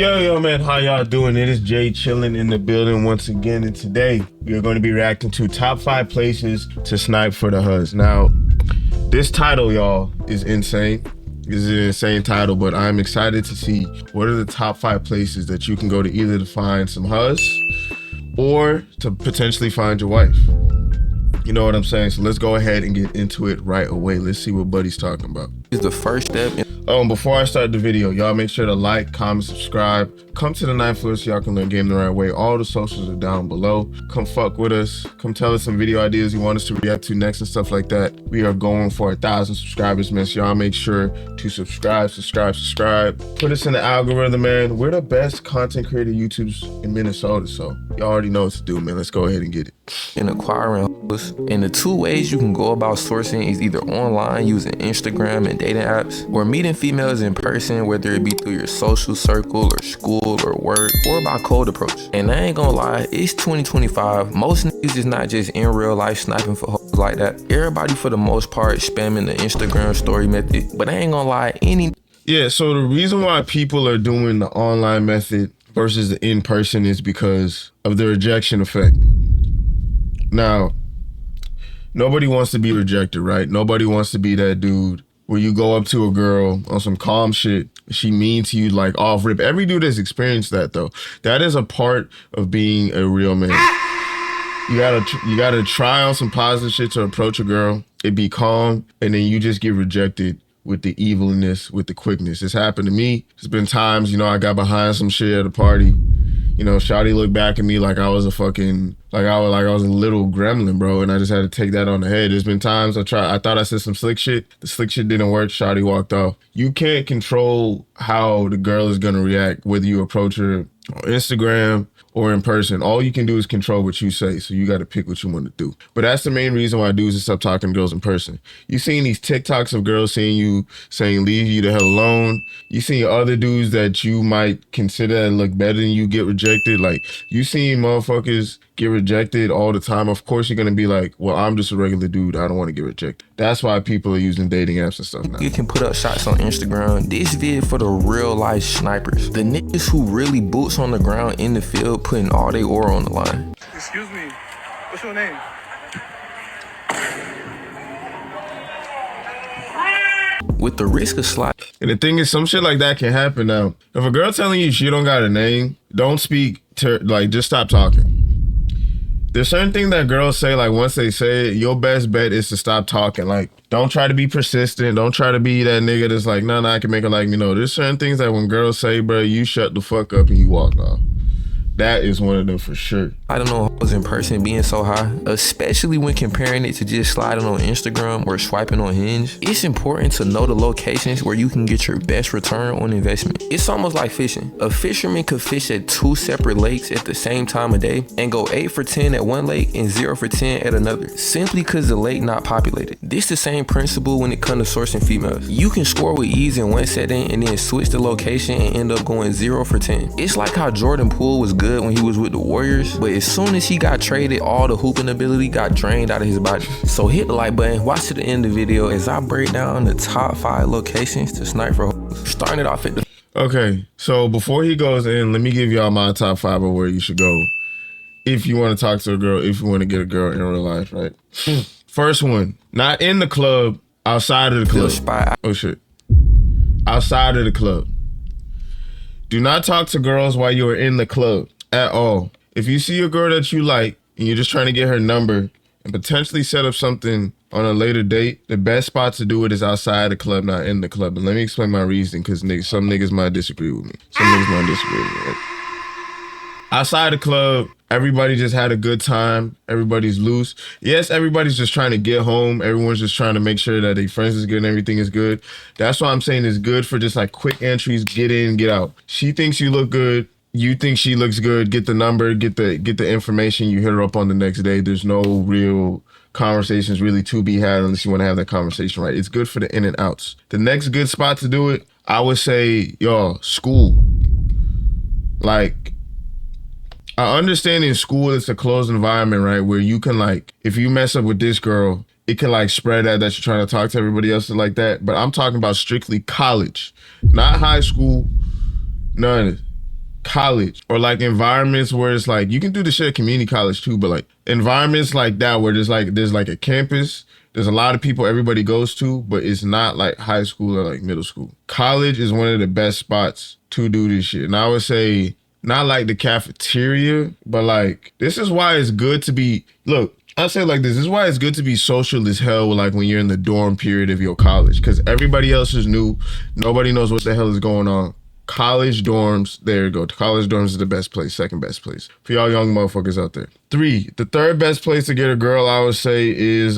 Yo, man, how y'all doing? It is Jay chilling in the building once again, and today we are going to be reacting to top 5 places to snipe for the Huz. Now, this title, y'all, is insane. This is an insane title, but I'm excited to see what are the top 5 places that you can go to either to find some Huz or to potentially find your wife. You know what I'm saying? So let's go ahead and get into it right away. Let's see what Buddy's talking about. Is the first step. Before I start the video, y'all make sure to like, comment, subscribe. Come to the Ninth Floor so y'all can learn game the right way. All the socials are down below. Come fuck with us. Come tell us some video ideas you want us to react to next and stuff like that. We are going for 1,000 subscribers, man. So y'all make sure to subscribe. Put us in the algorithm, man. We're the best content creator YouTubers in Minnesota, so y'all already know what to do, man. Let's go ahead and get it. In acquiring hoes. And the 2 ways you can go about sourcing is either online using Instagram and dating apps, or meeting females in person, whether it be through your social circle or school or work, or by cold approach. And I ain't gonna lie, it's 2025. Most niggas is not just in real life sniping for hoes like that. Everybody for the most part spamming the Instagram story method, but I ain't gonna lie, So the reason why people are doing the online method versus the in-person is because of the rejection effect. Now, nobody wants to be rejected, right? Nobody wants to be that dude where you go up to a girl on some calm shit, she mean to you like off rip. Every dude has experienced that though. That is a part of being a real man. You gotta try on some positive shit to approach a girl. It be calm, and then you just get rejected with the evilness, with the quickness. It's happened to me. There's been times, I got behind some shit at a party. Shawty looked back at me like I was a fucking, like I was a little gremlin, bro, and I just had to take that on the head. There's been times I thought I said some slick shit. The slick shit didn't work. Shawty walked off. You can't control how the girl is gonna react, whether you approach her on Instagram or in person. All you can do is control what you say, so you got to pick what you want to do. But that's the main reason why dudes stop talking to girls in person. You seen these TikToks of girls seeing you, saying leave you the hell alone. You seen other dudes that you might consider that look better than you get rejected. Like, you seen motherfuckers get rejected all the time. Of course you're gonna be like, well, I'm just a regular dude, I don't want to get rejected. That's why people are using dating apps and stuff now. You can put up shots on Instagram. This vid for the real life snipers, the niggas who really boots on the ground in the field, putting all their aura on the line. Excuse me, what's your name? With the risk of slide. And the thing is, some shit like that can happen now. If a girl telling you she don't got a name, don't speak to, like, just stop talking. There's certain things that girls say, like, once they say it, your best bet is to stop talking. Like, don't try to be persistent. Don't try to be that nigga that's like, nah, I can make her like me. No, there's certain things that when girls say, bro, you shut the fuck up and you walk off. That is one of them for sure. I don't know hoes in person being so high, especially when comparing it to just sliding on Instagram or swiping on Hinge. It's important to know the locations where you can get your best return on investment. It's almost like fishing. A fisherman could fish at 2 separate lakes at the same time of day and go 8 for 10 at one lake and 0 for 10 at another, simply because the lake not populated. This the same principle when it comes to sourcing females. You can score with ease in one setting and then switch the location and end up going 0 for 10. It's like how Jordan Poole was good when he was with the Warriors, but as soon as he got traded, all the hooping ability got drained out of his body. So hit the like button, watch to the end of the video as I break down the top 5 locations to snipe for hoes. Starting it off at the... Okay, so before he goes in, let me give y'all my top 5 of where you should go if you want to talk to a girl, if you want to get a girl in real life, right? First one, not in the club, outside of the club. Oh shit. Outside of the club. Do not talk to girls while you're in the club at all. If you see a girl that you like and you're just trying to get her number and potentially set up something on a later date, the best spot to do it is outside the club, not in the club. And let me explain my reasoning, because some niggas might disagree with me. Right? Outside the club, everybody just had a good time. Everybody's loose. Yes, everybody's just trying to get home. Everyone's just trying to make sure that their friends is good and everything is good. That's why I'm saying it's good for just like quick entries, get in, get out. She thinks you look good. You think she looks good, get the number, get the information, you hit her up on the next day. There's no real conversations really to be had unless you want to have that conversation, right? It's good for the in and outs. The next good spot to do it, I would say, school. Like, I understand in school it's a closed environment, right? Where you can, like, if you mess up with this girl, it can like spread that you're trying to talk to everybody else like that. But I'm talking about strictly college, not high school, none of it. college or like environments where it's like you can do the shit at community college too, but like environments like that where there's like a campus, there's a lot of people everybody goes to, but it's not like high school or like middle school. College is one of the best spots to do this shit. And I would say not like the cafeteria, but like this is why it's good to be, look, I say it like this is why it's good to be social as hell like when you're in the dorm period of your college, because everybody else is new, nobody knows what the hell is going on. College dorms, there you go. College dorms is the best place, second best place. For y'all young motherfuckers out there. 3, the third best place to get a girl, I would say, is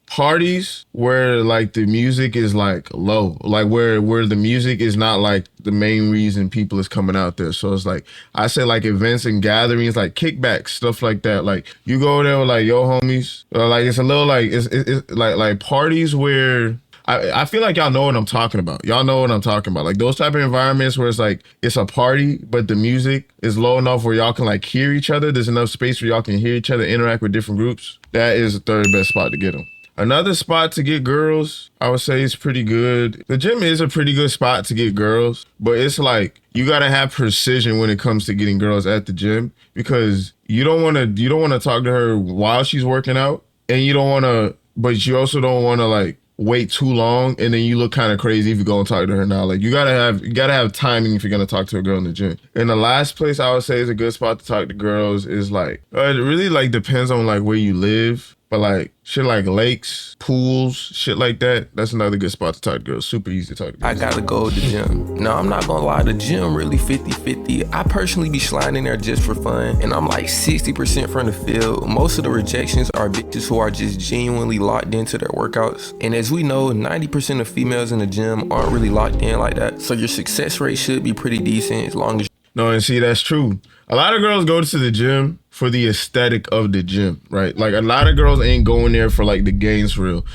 parties where like the music is like low. Like where the music is not like the main reason people is coming out there. So it's like, I say like events and gatherings, like kickbacks, stuff like that. Like you go there with like yo homies. Like it's a little like, it's like parties where, I feel like y'all know what I'm talking about. Y'all know what I'm talking about. Like those type of environments where it's like, it's a party, but the music is low enough where y'all can like hear each other. There's enough space where y'all can hear each other, interact with different groups. That is the third best spot to get them. Another spot to get girls, I would say is pretty good. The gym is a pretty good spot to get girls, but it's like, you gotta have precision when it comes to getting girls at the gym, because you don't wanna talk to her while she's working out, and but you also don't wanna like, wait too long and then you look kind of crazy if you go and talk to her now. Like you gotta have timing if you're gonna talk to a girl in the gym. And the last place I would say is a good spot to talk to girls is like, it really like depends on like where you live, but like shit like lakes, pools, shit like that, that's another good spot to talk to girls. Super easy to talk to girls. I gotta go to the gym. No, I'm not gonna lie, the gym really 50-50. I personally be sliding in there just for fun, and I'm like 60% from the field. Most of the rejections are bitches who are just genuinely locked into their workouts. And as we know, 90% of females in the gym aren't really locked in like that. So your success rate should be pretty decent as long as. No, and see, that's true. A lot of girls go to the gym for the aesthetic of the gym, right? Like a lot of girls ain't going there for like the gains for real.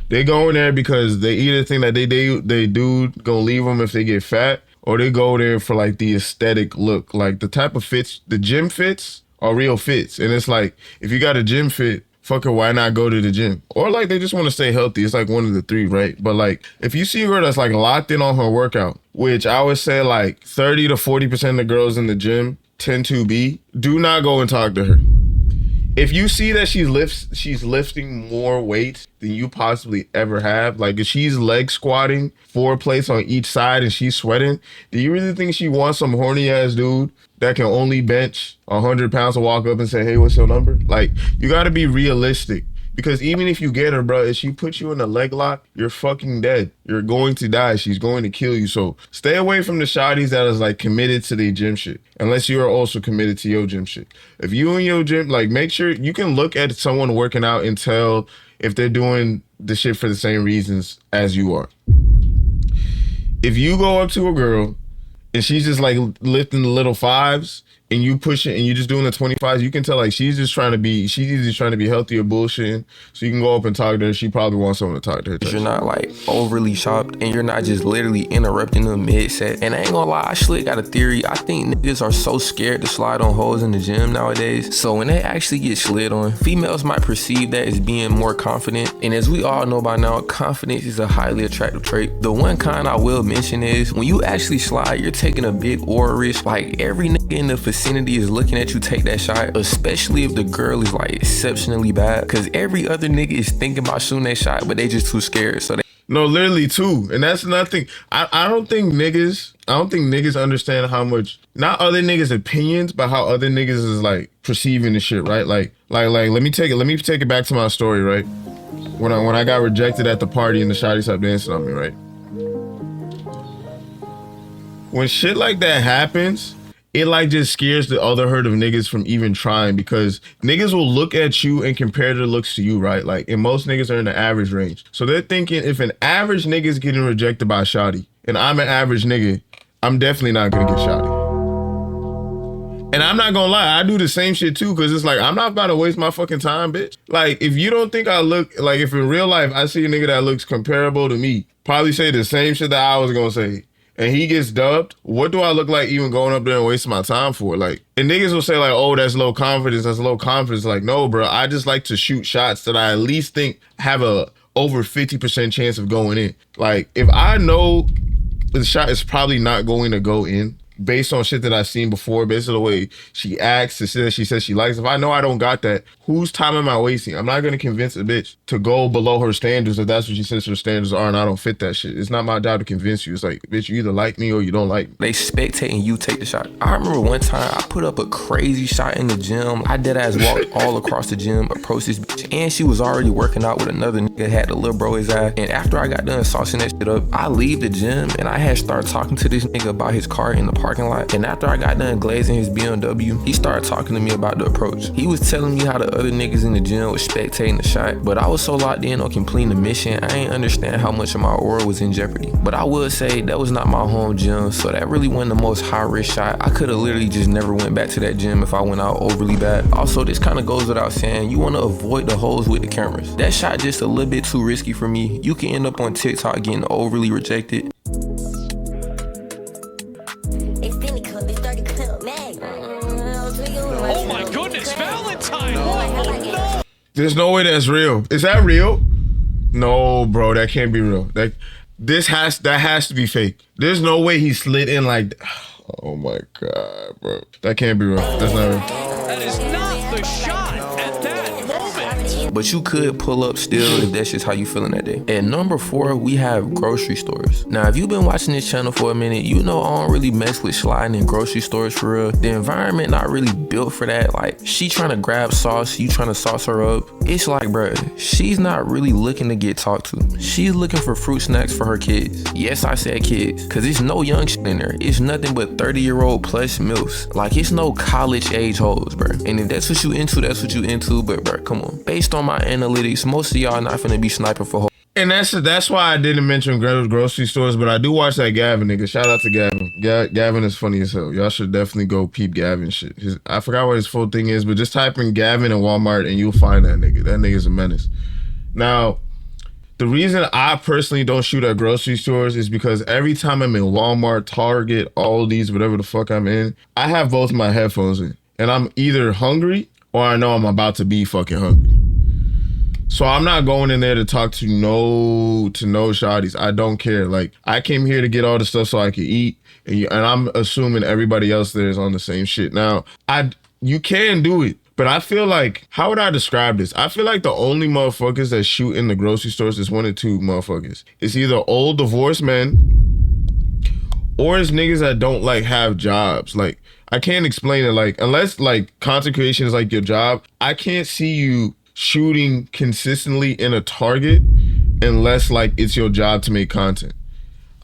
They go in there because they either think that they do gonna leave them if they get fat, or they go there for like the aesthetic look. Like the type of fits, the gym fits are real fits. And it's like, if you got a gym fit, fuck it, why not go to the gym? Or like they just want to stay healthy. It's like one of the 3, right? But like if you see a girl that's like locked in on her workout, which I would say like 30 to 40% of the girls in the gym tend to be, do not go and talk to her. If you see that she's lifting more weight than you possibly ever have, like if she's leg squatting 4 plates on each side and she's sweating, do you really think she wants some horny ass dude that can only bench 100 pounds to walk up and say, hey, what's your number? Like, you gotta be realistic. Because even if you get her, bro, if she puts you in a leg lock, you're fucking dead. You're going to die. She's going to kill you. So stay away from the shawties that is like committed to their gym shit. Unless you are also committed to your gym shit. If you in your gym, like make sure you can look at someone working out and tell if they're doing the shit for the same reasons as you are. If you go up to a girl and she's just like lifting the little 5s, and you push it and you just doing the 25s, you can tell like she's either trying to be healthy or bullshitting. So you can go up and talk to her. She probably wants someone to talk to her. You're not like overly shopped and you're not just literally interrupting them mid-set. And I ain't gonna lie, I slick got a theory. I think niggas are so scared to slide on hoes in the gym nowadays. So when they actually get slid on, females might perceive that as being more confident. And as we all know by now, confidence is a highly attractive trait. The one kind I will mention is when you actually slide, you're taking a big aura risk. Like every nigga in the vicinity is looking at you take that shot, especially if the girl is like exceptionally bad, because every other nigga is thinking about shooting that shot, but they just too scared. So they no, literally too. And that's nothing. I don't think niggas understand how much, not other niggas' opinions, but how other niggas is like perceiving the shit, right? Like let me take it back to my story, right? When I got rejected at the party and the shawty stopped dancing on me, right? When shit like that happens, it like just scares the other herd of niggas from even trying, because niggas will look at you and compare their looks to you, right? Like, and most niggas are in the average range. So they're thinking if an average nigga is getting rejected by a shawty and I'm an average nigga, I'm definitely not gonna get shawty. And I'm not gonna lie, I do the same shit too, because it's like, I'm not about to waste my fucking time, bitch. Like, if you don't think I look, like if in real life I see a nigga that looks comparable to me, probably say the same shit that I was gonna say, and he gets dubbed, what do I look like even going up there and wasting my time for? Like, and niggas will say like, oh, that's low confidence. Like, no, bro, I just like to shoot shots that I at least think have a over 50% chance of going in. Like, if I know the shot is probably not going to go in, based on shit that I've seen before, based on the way she acts, the shit that she says she likes. If I know I don't got that, whose time am I wasting? I'm not gonna convince a bitch to go below her standards if that's what she says her standards are, and I don't fit that shit. It's not my job to convince you. It's like, bitch, you either like me or you don't like me. They spectating you take the shot. I remember one time I put up a crazy shot in the gym. I dead ass walked all across the gym, approached this bitch, and she was already working out with another nigga, had the little bro his eye. And after I got done saucing that shit up, I leave the gym and I had started talking to this nigga about his car in the parking lot. And after I got done glazing his BMW, he started talking to me about the approach. He was telling me how the other niggas in the gym was spectating the shot, but I was so locked in on completing the mission, I ain't understand how much of my aura was in jeopardy. But I would say that was not my home gym, so that really wasn't the most high risk shot. I could have literally just never went back to that gym if I went out overly bad. Also, this kind of goes without saying, you want to avoid the holes with the cameras. That shot just a little bit too risky for me. You can end up on TikTok getting overly rejected. Oh my goodness, Valentine! Oh no! There's no way that's real. Is that real? No, bro, that can't be real. That has to be fake. There's no way he slid in like. Oh my god, bro, that can't be real. That's not real. That is not the shot at that moment. But you could pull up still if that's just how you feeling that day. At number 4, we have grocery stores. Now, if you've been watching this channel for a minute, you know I don't really mess with sliding in grocery stores for real. The environment not really built for that. Like, she trying to grab sauce, you trying to sauce her up. It's like, bruh, she's not really looking to get talked to. She's looking for fruit snacks for her kids. Yes, I said kids, cause it's no young shit in there. It's nothing but 30-year-old plus MILFs. Like, it's no college age hoes, bruh. And if that's what you into, that's what you into. But bruh, come on. Based on my analytics, most of y'all not finna be sniping for hoes. And that's why I didn't mention grocery stores, but I do watch that Gavin nigga. Shout out to Gavin. Gavin is funny as hell. Y'all should definitely go peep Gavin shit. I forgot what his full thing is, but just type in Gavin and Walmart and you'll find that nigga. That nigga's a menace. Now, the reason I personally don't shoot at grocery stores is because every time I'm in Walmart, Target, Aldi's, whatever the fuck I'm in, I have both my headphones in. And I'm either hungry or I know I'm about to be fucking hungry. So I'm not going in there to talk to no shawties. I don't care. Like, I came here to get all the stuff so I could eat, and I'm assuming everybody else there is on the same shit. Now, you can do it, but I feel like, how would I describe this? I feel like the only motherfuckers that shoot in the grocery stores is one or two motherfuckers. It's either old divorced men or it's niggas that don't like have jobs. Like, I can't explain it. Like, unless like content creation is like your job, I can't see you shooting consistently in a Target unless like it's your job to make content.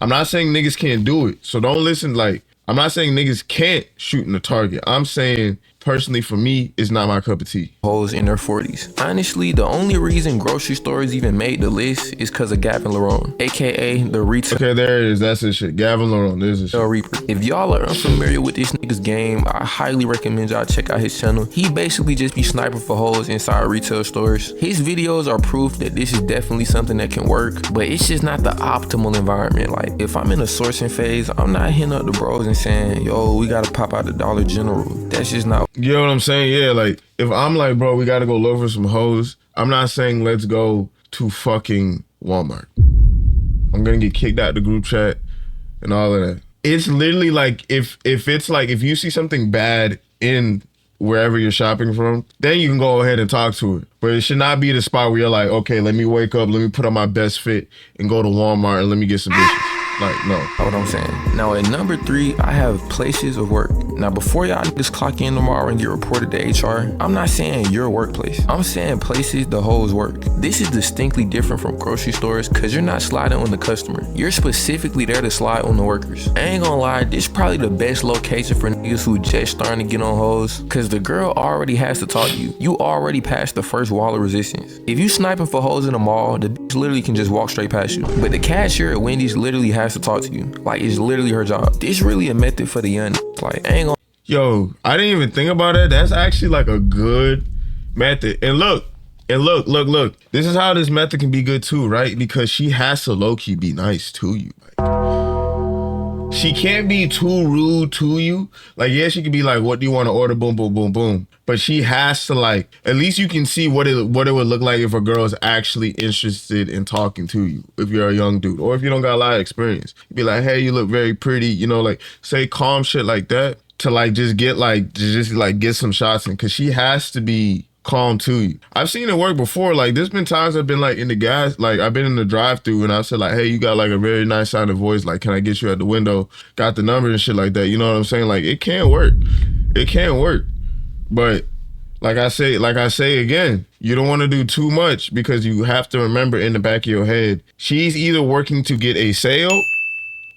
I'm not saying niggas can't do it, so don't listen. Like, I'm not saying niggas can't shoot in a Target. I'm saying personally for me, it's not my cup of tea. Hoes in their 40s. Honestly, the only reason grocery stores even made the list is because of Gavin Lerone, aka the retail. Okay, there it is. That's his shit. Gavin Lerone. There's his shit. Reaper. If y'all are unfamiliar with this nigga's game, I highly recommend y'all check out his channel. He basically just be sniping for hoes inside retail stores. His videos are proof that this is definitely something that can work, but it's just not the optimal environment. Like, if I'm in a sourcing phase, I'm not hitting up the bros and saying, yo, we gotta pop out the Dollar General. That's just not. You know what I'm saying? Yeah, like, if I'm like, bro, we gotta go look for some hoes, I'm not saying let's go to fucking Walmart. I'm gonna get kicked out the group chat and all of that. It's literally like, if it's like, if you see something bad in wherever you're shopping from, then you can go ahead and talk to it. But it should not be the spot where you're like, okay, let me wake up, let me put on my best fit and go to Walmart and let me get some bitches. Like, no. That's what I'm saying. Now, at number 3, I have places of work. Now, before y'all niggas clock in tomorrow and get reported to HR, I'm not saying your workplace. I'm saying places the hoes work. This is distinctly different from grocery stores because you're not sliding on the customer. You're specifically there to slide on the workers. I ain't gonna lie, this is probably the best location for niggas who just starting to get on hoes because the girl already has to talk to you. You already passed the first wall of resistance. If you sniping for hoes in the mall, the bitch literally can just walk straight past you. But the cashier at Wendy's literally has to talk to you. Like, it's literally her job. This really a method for the young. Like, I ain't gonna. Yo, I didn't even think about it. That's actually like a good method. And look. This is how this method can be good too, right? Because she has to low-key be nice to you. Like, she can't be too rude to you. Like, yeah, she could be like, what do you want to order? Boom, boom, boom, boom. But she has to, like, at least you can see what it would look like if a girl is actually interested in talking to you, if you're a young dude, or if you don't got a lot of experience. You'd be like, hey, you look very pretty, you know, like, say calm shit like that to, like, just get some shots in, because she has to be calm to you. I've seen it work before. Like, there's been times I've been, like, in the gas, like, I've been in the drive-thru and I said, like, hey, you got, like, a very nice sounding voice. Like, can I get you at the window? Got the number and shit like that. You know what I'm saying? Like, it can work. It can work. But like I say again, you don't want to do too much, because you have to remember in the back of your head, she's either working to get a sale,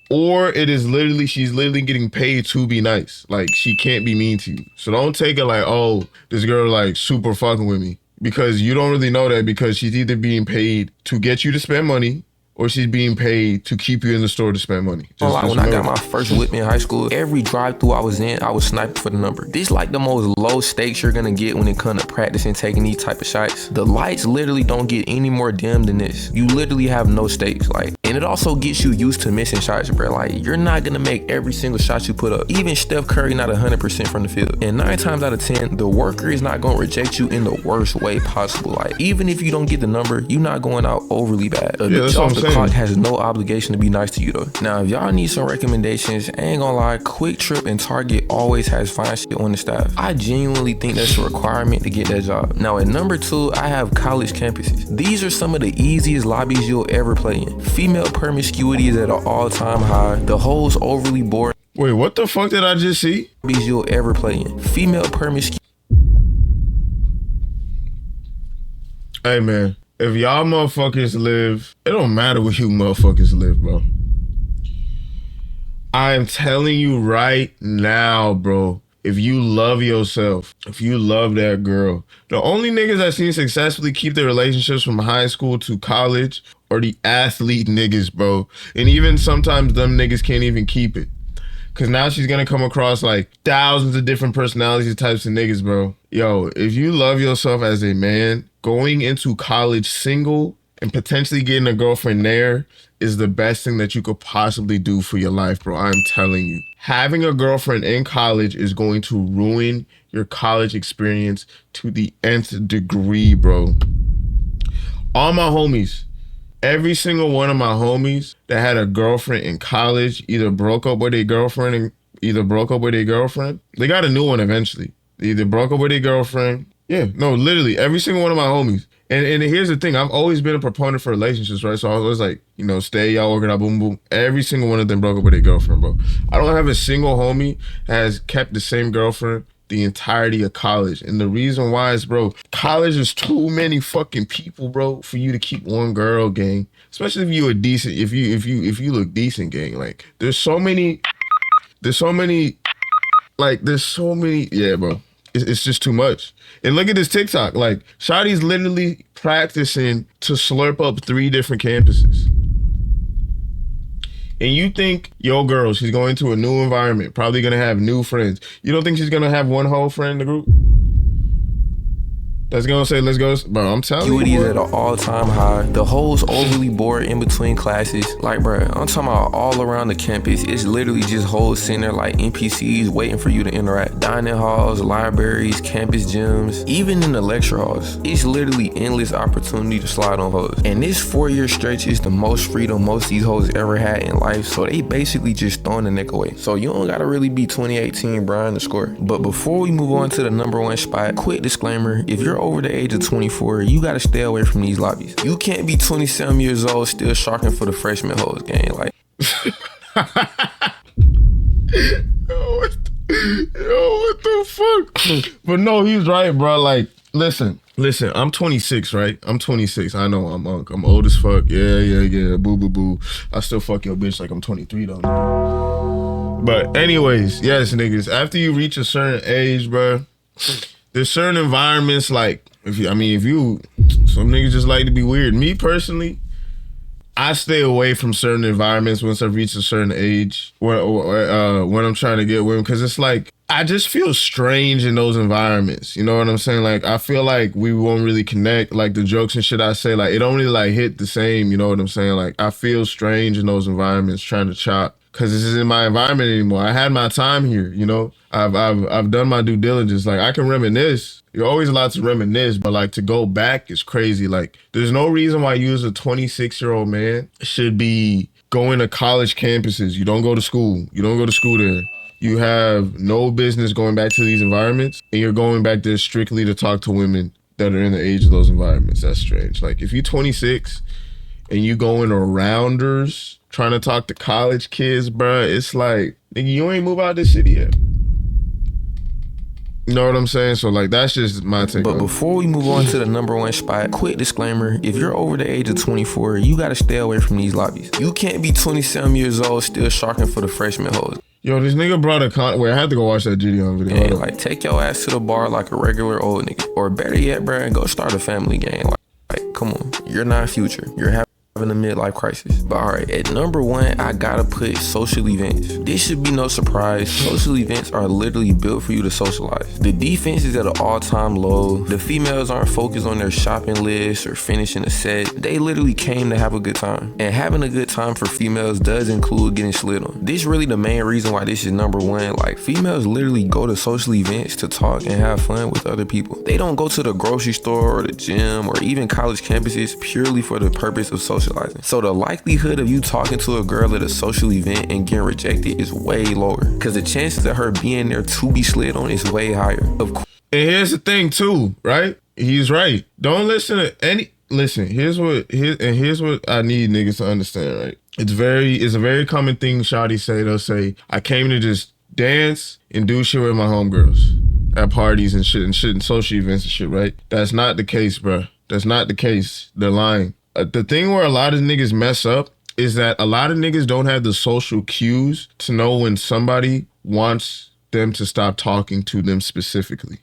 or she's literally getting paid to be nice. Like, she can't be mean to you. So don't take it like, oh, this girl like super fucking with me, because you don't really know that, because she's either being paid to get you to spend money, or she's being paid to keep you in the store to spend money. When I got my first whip in high school, every drive-thru I was in, I was sniping for the number. This like the most low stakes you're gonna get when it comes to practicing taking these type of shots. The lights literally don't get any more dim than this. You literally have no stakes, like, and it also gets you used to missing shots, bro. Like, you're not gonna make every single shot you put up. Even Steph Curry not 100% from the field. And 9 times out of 10, the worker is not gonna reject you in the worst way possible. Like, even if you don't get the number, you're not going out overly bad. The clock has no obligation to be nice to you though. Now, if y'all need some recommendations, I ain't gonna lie, Quick Trip and Target always has fine shit on the staff. I genuinely think that's a requirement to get that job. Now, at number 2, I have college campuses. These are some of the easiest lobbies you'll ever play in. Female promiscuity is at an all-time high. The hoes overly bored. Wait, what the fuck did I just see? Lobbies you'll ever play in. Female promiscuity. Hey, man. If y'all motherfuckers live, it don't matter where you motherfuckers live, bro. I am telling you right now, bro. If you love yourself, if you love that girl, the only niggas I seen successfully keep their relationships from high school to college are the athlete niggas, bro. And even sometimes them niggas can't even keep it. Cause now she's gonna come across like thousands of different personalities, types of niggas, bro. Yo, if you love yourself as a man, going into college single and potentially getting a girlfriend there is the best thing that you could possibly do for your life, bro. I'm telling you. Having a girlfriend in college is going to ruin your college experience to the nth degree, bro. All my homies, every single one of my homies that had a girlfriend in college either broke up with their girlfriend. They got a new one eventually. They either broke up with their girlfriend. Yeah, no, literally every single one of my homies. And here's the thing, I've always been a proponent for relationships, right? So I was like, you know, stay, y'all working out, boom, boom. Every single one of them broke up with their girlfriend, bro. I don't have a single homie that has kept the same girlfriend the entirety of college. And the reason why is, bro, college is too many fucking people, bro, for you to keep one girl, gang. Especially if you a decent, if you look decent, gang. Like, there's so many, yeah, bro. It's just too much. And look at this TikTok. Like, Shawty's literally practicing to slurp up 3 different campuses. And you think your girl, she's going to a new environment, probably going to have new friends. You don't think she's going to have one whole friend in the group that's going to say, let's go? Bro, I'm telling you. Is at an all-time high. The hoes overly bored in between classes. Like, bro, I'm talking about all around the campus. It's literally just hoes sitting there like NPCs waiting for you to interact. Dining halls, libraries, campus gyms, even in the lecture halls. It's literally endless opportunity to slide on hoes. And this 4-year stretch is the most freedom most of these hoes ever had in life. So they basically just throwing the neck away. So you don't gotta really be 2018 Brian to score. But before we move on to the number 1 spot, quick disclaimer, if you're over the age of 24, you gotta stay away from these lobbies. You can't be 27 years old still sharking for the freshman hoes game. Like, what the fuck? But no, he's right, bro. Like, listen, I'm 26, right? I'm 26. I know I'm old as fuck. Yeah. Boo, boo, boo. I still fuck your bitch like I'm 23 though. But anyways, yes, niggas. After you reach a certain age, bro, there's certain environments like, some niggas just like to be weird. Me personally, I stay away from certain environments once I reach a certain age when I'm trying to get women, because it's like, I just feel strange in those environments. You know what I'm saying? Like, I feel like we won't really connect. Like, the jokes and shit I say, like, it don't really like hit the same. You know what I'm saying? Like, I feel strange in those environments trying to chop. because this isn't my environment anymore. I had my time here, you know. I've done my due diligence. Like, I can reminisce. You're always allowed to reminisce, but like to go back is crazy. Like, there's no reason why you as a 26-year-old man should be going to college campuses. You don't go to school. You don't go to school there. You have no business going back to these environments, and you're going back there strictly to talk to women that are in the age of those environments. That's strange. Like, if you're 26 and you going to rounders trying to talk to college kids, bruh, it's like, nigga, you ain't move out this city yet. You know what I'm saying? So, like, that's just my take. But before we move on to the number one spot, quick disclaimer, if you're over the age of 24, you gotta stay away from these lobbies. You can't be 27 years old still sharking for the freshman hoes. Yo, this nigga brought a wait, I had to go watch that Gideon video. And like, take your ass to the bar like a regular old nigga. Or better yet, bro, and go start a family gang. Like, come on, you're not Future. You're having a midlife crisis. But all right, at number one, I gotta put social events. This should be no surprise. Social events are literally built for you to socialize. The defense is at an all-time low. The females aren't focused on their shopping list or finishing a set. They literally came to have a good time. And having a good time for females does include getting slid on. This is really the main reason why this is number one. Like, females literally go to social events to talk and have fun with other people. They don't go to the grocery store or the gym or even college campuses purely for the purpose of socializing. So the likelihood of you talking to a girl at a social event and getting rejected is way lower, because the chances of her being there to be slid on is way higher. Of course. And here's the thing too, right? He's right. Don't listen to any. Listen. Here's what I need niggas to understand. Right? It's a very common thing. Shawty say, they'll say, I came to just dance and do shit with my homegirls at parties and shit and social events and shit. Right? That's not the case, bro. That's not the case. They're lying. The thing where a lot of niggas mess up is that a lot of niggas don't have the social cues to know when somebody wants them to stop talking to them specifically.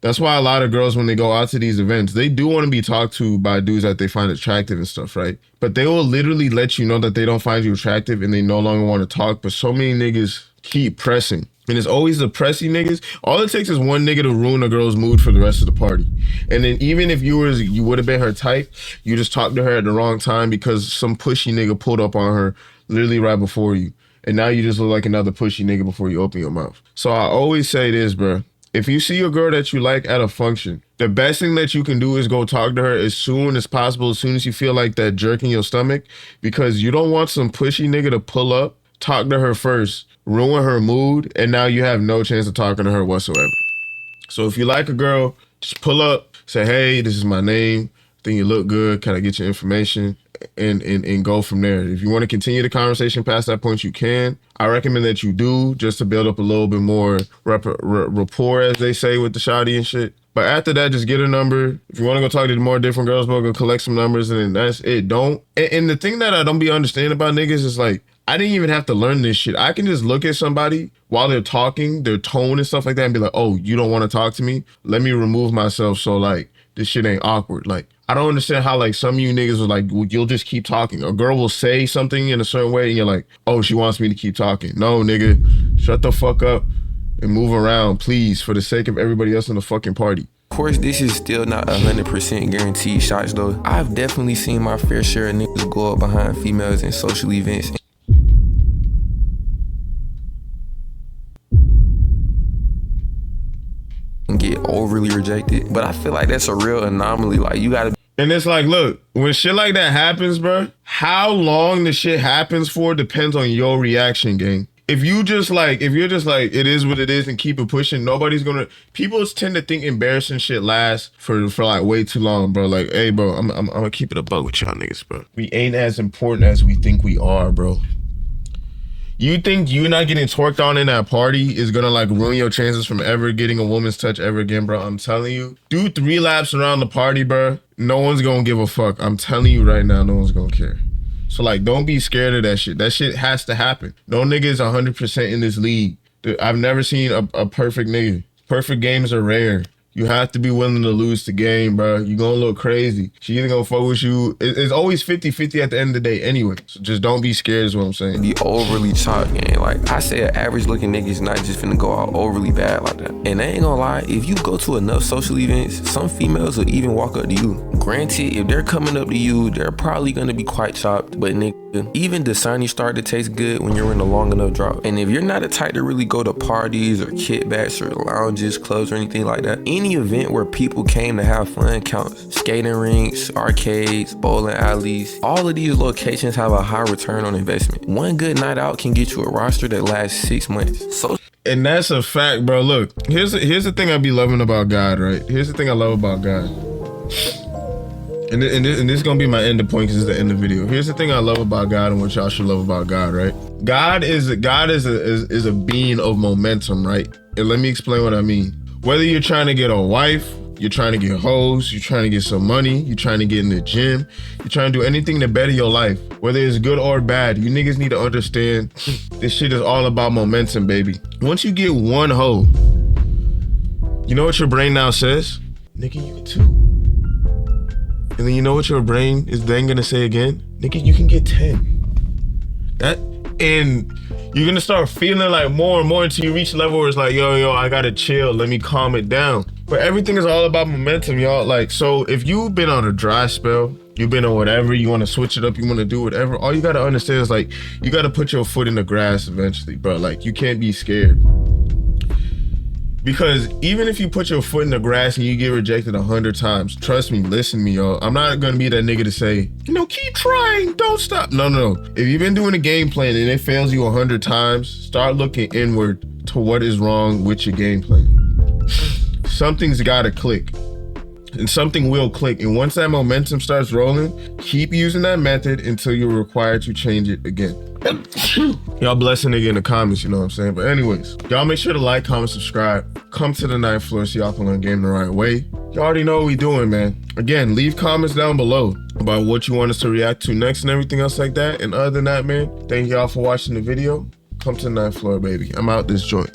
That's why a lot of girls, when they go out to these events, they do want to be talked to by dudes that they find attractive and stuff, right? But they will literally let you know that they don't find you attractive and they no longer want to talk. But so many niggas keep pressing. And it's always the pressy niggas. All it takes is one nigga to ruin a girl's mood for the rest of the party. And then even if you would have been her type, you just talked to her at the wrong time because some pushy nigga pulled up on her literally right before you. And now you just look like another pushy nigga before you open your mouth. So I always say this, bro. If you see a girl that you like at a function, the best thing that you can do is go talk to her as soon as possible, as soon as you feel like that jerk in your stomach, because you don't want some pushy nigga to pull up, talk to her first, ruin her mood, and now you have no chance of talking to her whatsoever. So if you like a girl, just pull up, say, hey, this is my name, I think you look good, can I get your information? And go from there. If you want to continue the conversation past that point, you can. I recommend that you do, just to build up a little bit more rapport, as they say, with the shawty and shit. But after that, just get a number. If you want to go talk to more different girls, go collect some numbers, and then that's it. Don't. And the thing that I don't be understanding about niggas is like, I didn't even have to learn this shit. I can just look at somebody while they're talking, their tone and stuff like that, and be like, oh, you don't want to talk to me? Let me remove myself so, like, this shit ain't awkward. Like, I don't understand how, like, some of you niggas are like, well, you'll just keep talking. A girl will say something in a certain way, and you're like, oh, she wants me to keep talking. No, nigga, shut the fuck up and move around, please, for the sake of everybody else in the fucking party. Of course, this is still not 100% guaranteed shots, though. I've definitely seen my fair share of niggas go up behind females in social events and get overly rejected. But I feel like that's a real anomaly. Like, you gotta. And it's like, look, when shit like that happens, bro, how long the shit happens for depends on your reaction, gang. If you're just like, it is what it is and keep it pushing, nobody's gonna, people tend to think embarrassing shit lasts for like way too long, bro. Like, hey, bro, I'm gonna keep it a bug with y'all niggas, bro. We ain't as important as we think we are, bro. You think you not getting twerked on in that party is gonna like ruin your chances from ever getting a woman's touch ever again, bro? I'm telling you. Do 3 laps around the party, bro. No one's gonna give a fuck. I'm telling you right now, no one's gonna care. So like, don't be scared of that shit. That shit has to happen. No nigga is 100% in this league. I've never seen a perfect nigga. Perfect games are rare. You have to be willing to lose the game, bro. You gonna look crazy. She either gonna fuck with you. It's always 50-50 at the end of the day anyway. So just don't be scared is what I'm saying. Be overly chopped, gang. Like, I say an average looking nigga is not just finna go out overly bad like that. And I ain't gonna lie, if you go to enough social events, some females will even walk up to you. Granted, if they're coming up to you, they're probably gonna be quite chopped. But nigga, Even Dasani start to taste good when you're in a long enough drought. And if you're not the type to really go to parties or kickbacks or lounges, clubs or anything like that, any event where people came to have fun counts. Skating rinks, arcades, bowling alleys, all of these locations have a high return on investment. One good night out can get you a roster that lasts 6 months. So, and that's a fact, bro. Look, here's the thing I be loving about God, right? Here's the thing I love about God. And this is gonna be my ending point because it's the end of the video. Here's the thing I love about God and what y'all should love about God, right? God is a being of momentum, right? And let me explain what I mean. Whether you're trying to get a wife, you're trying to get hoes, you're trying to get some money, you're trying to get in the gym, you're trying to do anything to better your life, whether it's good or bad, you niggas need to understand this shit is all about momentum, baby. Once you get one hoe, you know what your brain now says? Nigga, you get two. And then you know what your brain is then gonna say again? Nigga, you can get 10. And you're gonna start feeling like more and more until you reach a level where it's like, yo, I gotta chill, let me calm it down. But everything is all about momentum, y'all. Like, so if you've been on a dry spell, you've been on whatever, you wanna switch it up, you wanna do whatever, all you gotta understand is like, you gotta put your foot in the grass eventually, bro. Like, you can't be scared. Because even if you put your foot in the grass and you get rejected 100 times, trust me, listen to me, y'all. I'm not gonna be that nigga to say, keep trying, don't stop. No. If you've been doing a game plan and it fails you 100 times, start looking inward to what is wrong with your game plan. Something's gotta click. And something will click. And once that momentum starts rolling, keep using that method until you're required to change it again. Y'all bless a nigga in the comments, you know what I'm saying? But anyways, y'all make sure to like, comment, subscribe. Come to the 9th floor so y'all can learn game the right way. Y'all already know what we doing, man. Again, leave comments down below about what you want us to react to next and everything else like that. And other than that, man, thank y'all for watching the video. Come to the 9th floor, baby. I'm out this joint.